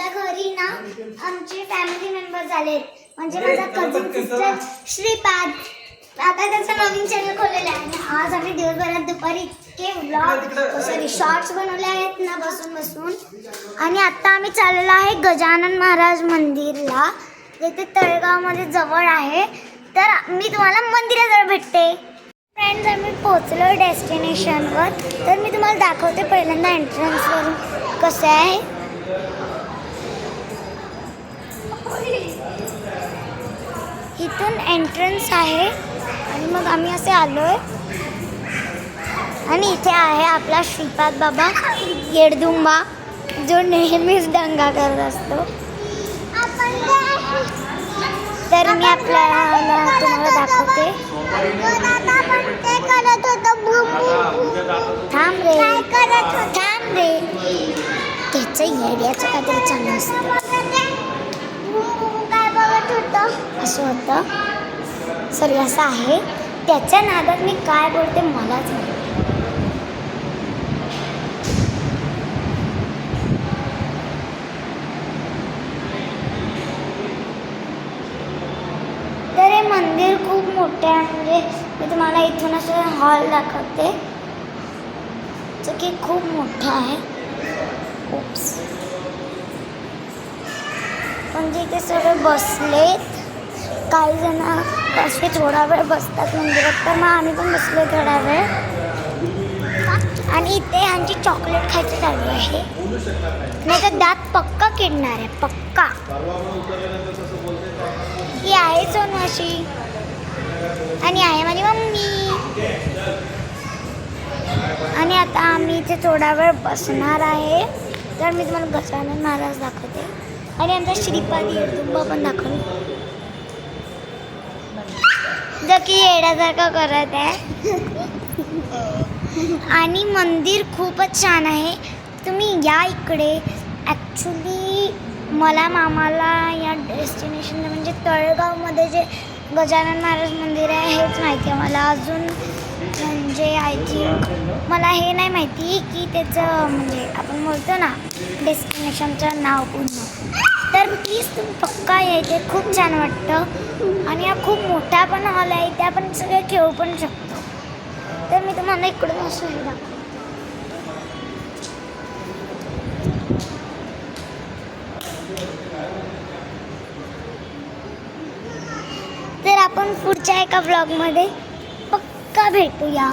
माझ्या घरी ना आमचे फॅमिली मेंबर झाले, म्हणजे माझा कझिन सिस्टर श्रीपाद, आता त्याचा नवीन चॅनल खोललेला आहे. आणि आज आम्ही दिवसभरात दुपारी इतके व्लॉग सॉरी शॉर्ट्स बनवले आहेत ना बसून बसून. आणि आता आम्ही चाललेलो आहे गजानन महाराज मंदिरला, जे ते तळेगावमध्ये जवळ आहे. तर मी तुम्हाला मंदिराजवळ भेटते. फ्रेंड्स, आम्ही पोहोचलो डेस्टिनेशनवर. तर मी तुम्हाला दाखवते पहिल्यांदा एंट्रन्सवरून कसं आहे. इथून एंट्रन्स आहे आणि मग आम्ही असे आलोय. आणि इथे आहे आपला श्रीपाद बाबा येडदुंबा, जो नेहमीच दंगा करत असतो. तर मी आपल्याला तुम्हाला दाखवते. थांब रे थांब रे, त्याचं येड्याचं काहीतरी चांगलं असतं. असं होतं सॉरी, असं आहे. त्याच्या नादात मी काय बोलते मलाच नाही. तर हे मंदिर खूप मोठे आहे. म्हणजे मी तुम्हाला इथून असं हॉल दाखवते, जो की खूप मोठं आहे. खूप म्हणजे इथे सगळे बसलेत. काही जण असे थोडा वेळ बसतात मंदिरात, तर मग आम्ही पण बसलो थोडा वेळ. आणि इथे आमची चॉकलेट खायची चालू आहे, नाही तर दात पक्का किडणार आहे, पक्का. ही आहे सोनवाशी आणि आहे माझी मम्मी. आणि आता आम्ही इथे थोडा वेळ बसणार आहे. तर मी तुम्हाला गजानन महाराज दाखवते आणि आमचा श्रीपाद येडदुंबा पण दाखवतो, जो की येड्यासारखं करत आहे. आणि मंदिर खूपच छान आहे. तुम्ही या इकडे. ॲक्च्युली मला मामाला या डेस्टिनेशनला म्हणजे तळेगावमध्ये जे गजानन महाराज मंदिर आहे हेच माहिती आहे मला. अजून म्हणजे आय थिंक मला हे नाही माहिती की त्याचं म्हणजे आपण बोलतो ना डेस्टिनेशनचं नाव पूर्ण. तर प्लीज तुम्ही पक्का या, इथे खूप छान वाटतं. आणि हा खूप मोठा पण हॉल आहे, इथे आपण सगळे खेळू पण शकतो. तर मी तुम्हाला इकडून असं हे दाखवतो. तर आपण पुढच्या एका व्लॉगमध्ये पक्का भेटूया.